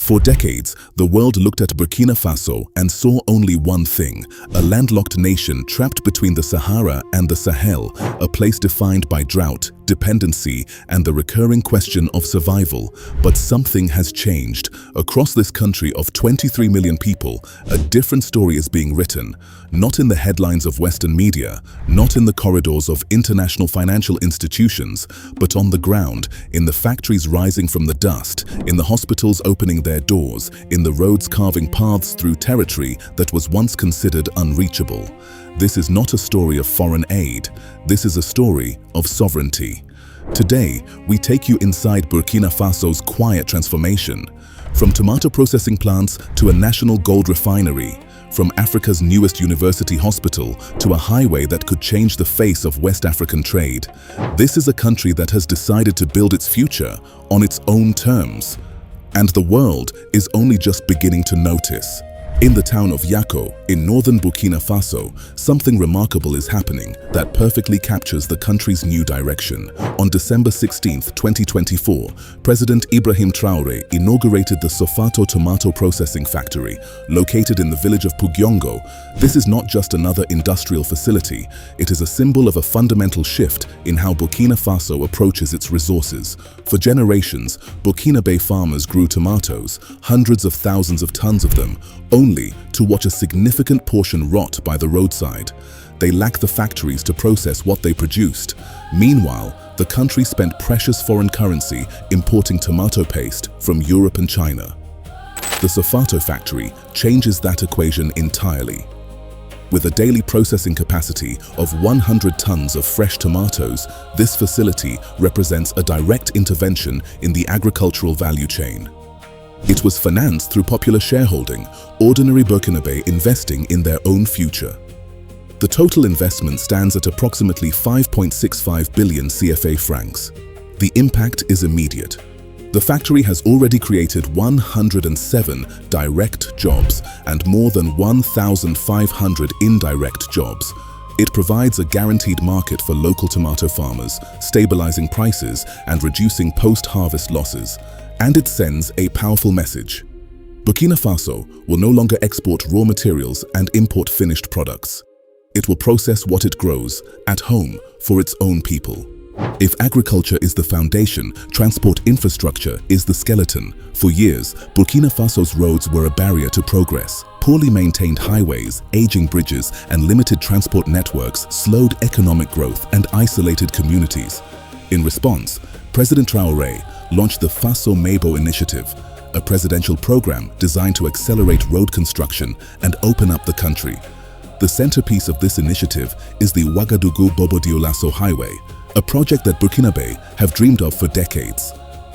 For decades, the world looked at Burkina Faso and saw only one thing: a landlocked nation trapped between the Sahara and the Sahel, a place defined by drought, dependency, and the recurring question of survival. But something has changed. Across this country of 23 million people, a different story is being written. Not in the headlines of Western media, not in the corridors of international financial institutions, but on the ground, in the factories rising from the dust, in the hospitals opening their doors, in the roads carving paths through territory that was once considered unreachable. This is not a story of foreign aid. This is a story of sovereignty. Today, we take you inside Burkina Faso's quiet transformation. From tomato processing plants to a national gold refinery, from Africa's newest university hospital to a highway that could change the face of West African trade. This is a country that has decided to build its future on its own terms. And the world is only just beginning to notice. In the town of Yako, in northern Burkina Faso, something remarkable is happening that perfectly captures the country's new direction. On December 16, 2024, President Ibrahim Traoré inaugurated the SOFATO tomato processing factory, located in the village of Pugyongo. This is not just another industrial facility, it is a symbol of a fundamental shift in how Burkina Faso approaches its resources. For generations, Burkinabe farmers grew tomatoes, hundreds of thousands of tons of them, only to watch a significant portion rot by the roadside. They lack the factories to process what they produced. Meanwhile, the country spent precious foreign currency importing tomato paste from Europe and China. The SOFATO factory changes that equation entirely. With a daily processing capacity of 100 tons of fresh tomatoes, this facility represents a direct intervention in the agricultural value chain. It was financed through popular shareholding, ordinary Burkinabe investing in their own future. The total investment stands at approximately 5.65 billion CFA francs. The impact is immediate. The factory has already created 107 direct jobs and more than 1,500 indirect jobs. It provides a guaranteed market for local tomato farmers, stabilizing prices and reducing post-harvest losses. And it sends a powerful message. Burkina Faso will no longer export raw materials and import finished products. It will process what it grows at home for its own people. If agriculture is the foundation, transport infrastructure is the skeleton. For years, Burkina Faso's roads were a barrier to progress. Poorly maintained highways, aging bridges, and limited transport networks slowed economic growth and isolated communities. In response, President Traoré launched the Faso Mabo Initiative, a presidential program designed to accelerate road construction and open up the country. The centerpiece of this initiative is the Ouagadougou-Bobo-Dioulasso Highway, a project that Burkinabe have dreamed of for decades.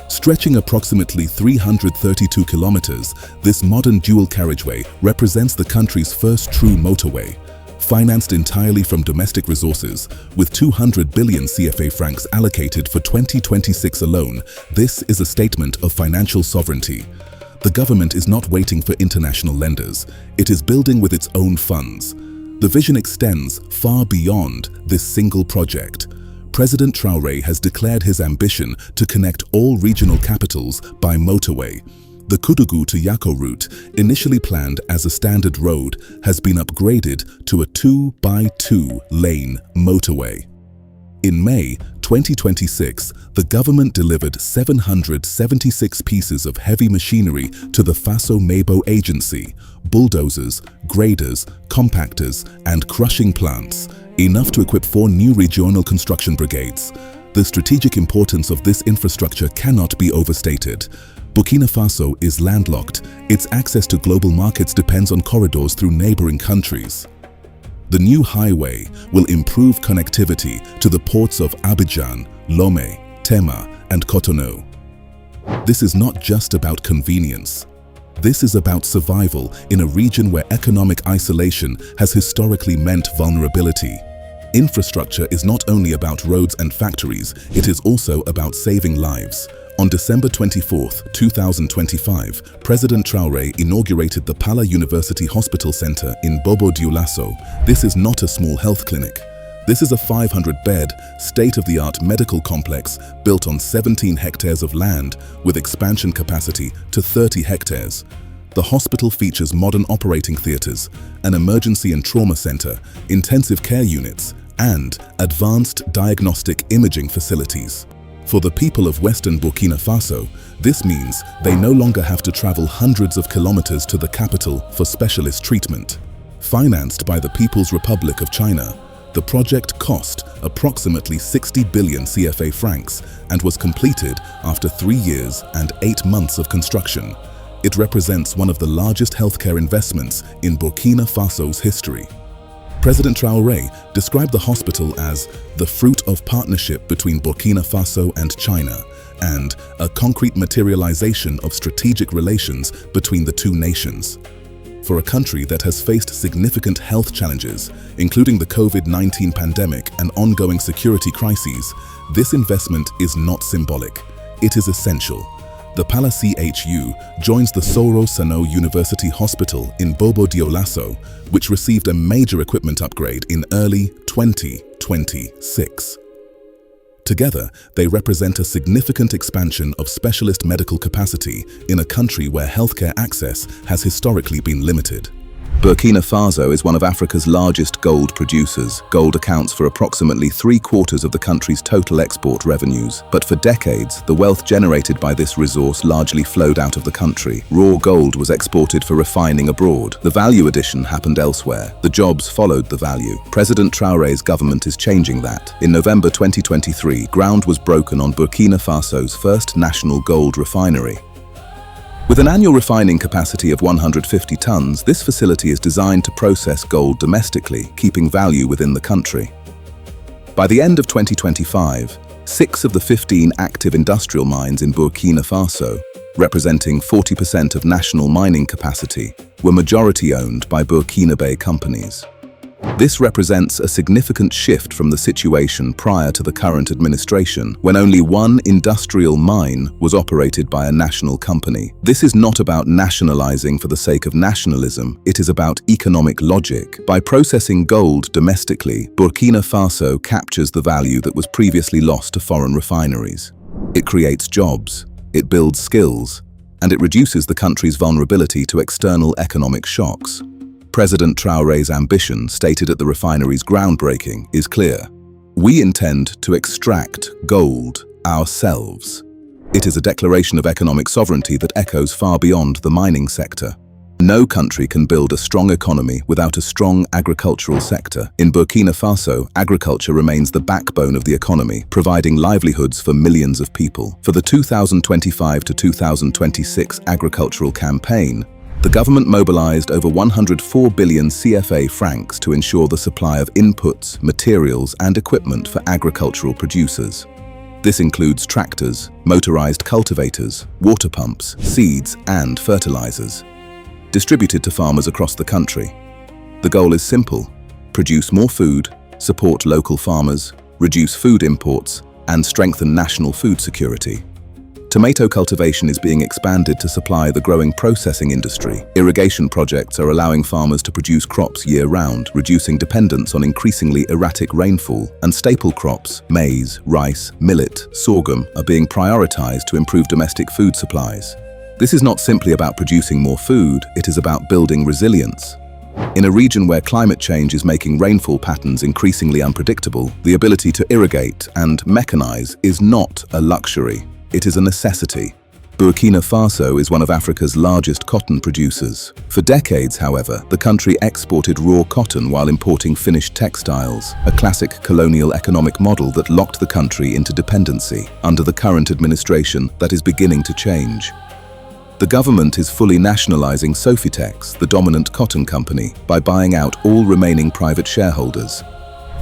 Stretching approximately 332 kilometers, this modern dual carriageway represents the country's first true motorway. Financed entirely from domestic resources, with 200 billion CFA francs allocated for 2026 alone, this is a statement of financial sovereignty. The government is not waiting for international lenders. It is building with its own funds. The vision extends far beyond this single project. President Traoré has declared his ambition to connect all regional capitals by motorway. The Koudougou to Yako route, initially planned as a standard road, has been upgraded to a 2x2 lane motorway. In May 2026, the government delivered 776 pieces of heavy machinery to the Faso Mabo Agency: bulldozers, graders, compactors, and crushing plants, enough to equip 4 new regional construction brigades. The strategic importance of this infrastructure cannot be overstated. Burkina Faso is landlocked. Its access to global markets depends on corridors through neighboring countries. The new highway will improve connectivity to the ports of Abidjan, Lomé, Tema, and Cotonou. This is not just about convenience. This is about survival in a region where economic isolation has historically meant vulnerability. Infrastructure is not only about roads and factories, it is also about saving lives. On December 24, 2025, President Traoré inaugurated the Pala University Hospital Center in Bobo-Dioulasso. This is not a small health clinic. This is a 500-bed, state-of-the-art medical complex built on 17 hectares of land with expansion capacity to 30 hectares. The hospital features modern operating theaters, an emergency and trauma center, intensive care units, and advanced diagnostic imaging facilities. For the people of Western Burkina Faso, this means they no longer have to travel hundreds of kilometers to the capital for specialist treatment. Financed by the People's Republic of China, the project cost approximately 60 billion CFA francs and was completed after 3 years and 8 months of construction. It represents one of the largest healthcare investments in Burkina Faso's history. President Traoré described the hospital as the fruit of partnership between Burkina Faso and China and a concrete materialization of strategic relations between the two nations. For a country that has faced significant health challenges, including the COVID-19 pandemic and ongoing security crises, this investment is not symbolic. It is essential. The Palais CHU joins the Soro Sano University Hospital in Bobo Dioulasso, which received a major equipment upgrade in early 2026. Together, they represent a significant expansion of specialist medical capacity in a country where healthcare access has historically been limited. Burkina Faso is one of Africa's largest gold producers. Gold accounts for approximately 3/4 of the country's total export revenues. But for decades, the wealth generated by this resource largely flowed out of the country. Raw gold was exported for refining abroad. The value addition happened elsewhere. The jobs followed the value. President Traoré's government is changing that. In November 2023, ground was broken on Burkina Faso's first national gold refinery. With an annual refining capacity of 150 tons, this facility is designed to process gold domestically, keeping value within the country. By the end of 2025, 6 of the 15 active industrial mines in Burkina Faso, representing 40% of national mining capacity, were majority-owned by Burkinabe companies. This represents a significant shift from the situation prior to the current administration, when only one industrial mine was operated by a national company. This is not about nationalizing for the sake of nationalism, it is about economic logic. By processing gold domestically, Burkina Faso captures the value that was previously lost to foreign refineries. It creates jobs, it builds skills, and it reduces the country's vulnerability to external economic shocks. President Traoré's ambition, stated at the refinery's groundbreaking, is clear. We intend to extract gold ourselves. It is a declaration of economic sovereignty that echoes far beyond the mining sector. No country can build a strong economy without a strong agricultural sector. In Burkina Faso, agriculture remains the backbone of the economy, providing livelihoods for millions of people. For the 2025 to 2026 agricultural campaign, the government mobilized over 104 billion CFA francs to ensure the supply of inputs, materials, and equipment for agricultural producers. This includes tractors, motorized cultivators, water pumps, seeds, and fertilizers, distributed to farmers across the country. The goal is simple: produce more food, support local farmers, reduce food imports, and strengthen national food security. Tomato cultivation is being expanded to supply the growing processing industry. Irrigation projects are allowing farmers to produce crops year-round, reducing dependence on increasingly erratic rainfall. And staple crops, maize, rice, millet, sorghum, are being prioritized to improve domestic food supplies. This is not simply about producing more food, it is about building resilience. In a region where climate change is making rainfall patterns increasingly unpredictable, the ability to irrigate and mechanize is not a luxury. It is a necessity. Burkina Faso is one of Africa's largest cotton producers. For decades, however, the country exported raw cotton while importing finished textiles, a classic colonial economic model that locked the country into dependency. Under the current administration, that is beginning to change. The government is fully nationalizing SOFATO, the dominant cotton company, by buying out all remaining private shareholders.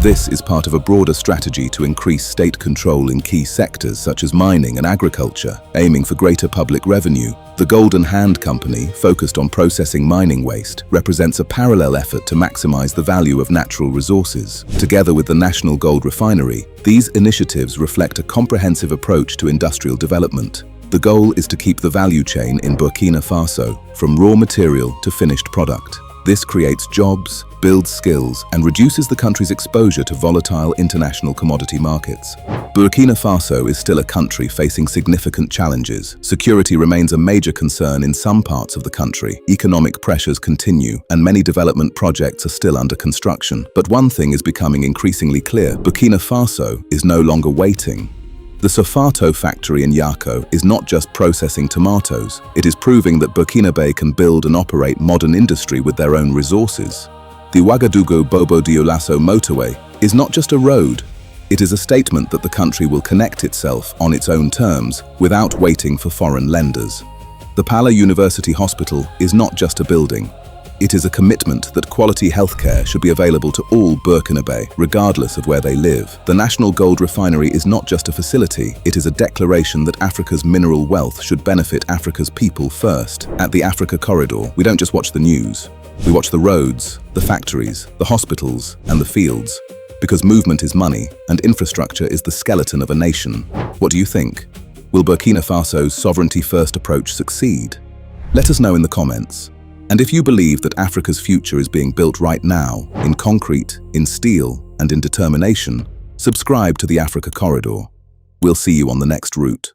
This is part of a broader strategy to increase state control in key sectors such as mining and agriculture, aiming for greater public revenue. The Golden Hand Company, focused on processing mining waste, represents a parallel effort to maximize the value of natural resources. Together with the National Gold Refinery, these initiatives reflect a comprehensive approach to industrial development. The goal is to keep the value chain in Burkina Faso from raw material to finished product. This creates jobs, builds skills, and reduces the country's exposure to volatile international commodity markets. Burkina Faso is still a country facing significant challenges. Security remains a major concern in some parts of the country. Economic pressures continue, and many development projects are still under construction. But one thing is becoming increasingly clear: Burkina Faso is no longer waiting. The SOFATO factory in Yako is not just processing tomatoes, it is proving that Burkinabe can build and operate modern industry with their own resources. The Ouagadougou-Bobo-Dioulasso motorway is not just a road, it is a statement that the country will connect itself on its own terms without waiting for foreign lenders. The Pala University Hospital is not just a building. It is a commitment that quality healthcare should be available to all Burkinabe, regardless of where they live. The National Gold Refinery is not just a facility, it is a declaration that Africa's mineral wealth should benefit Africa's people first. At the Africa Corridor, we don't just watch the news. We watch the roads, the factories, the hospitals, and the fields. Because movement is money, and infrastructure is the skeleton of a nation. What do you think? Will Burkina Faso's sovereignty-first approach succeed? Let us know in the comments. And if you believe that Africa's future is being built right now, in concrete, in steel, and in determination, subscribe to the Africa Corridor. We'll see you on the next route.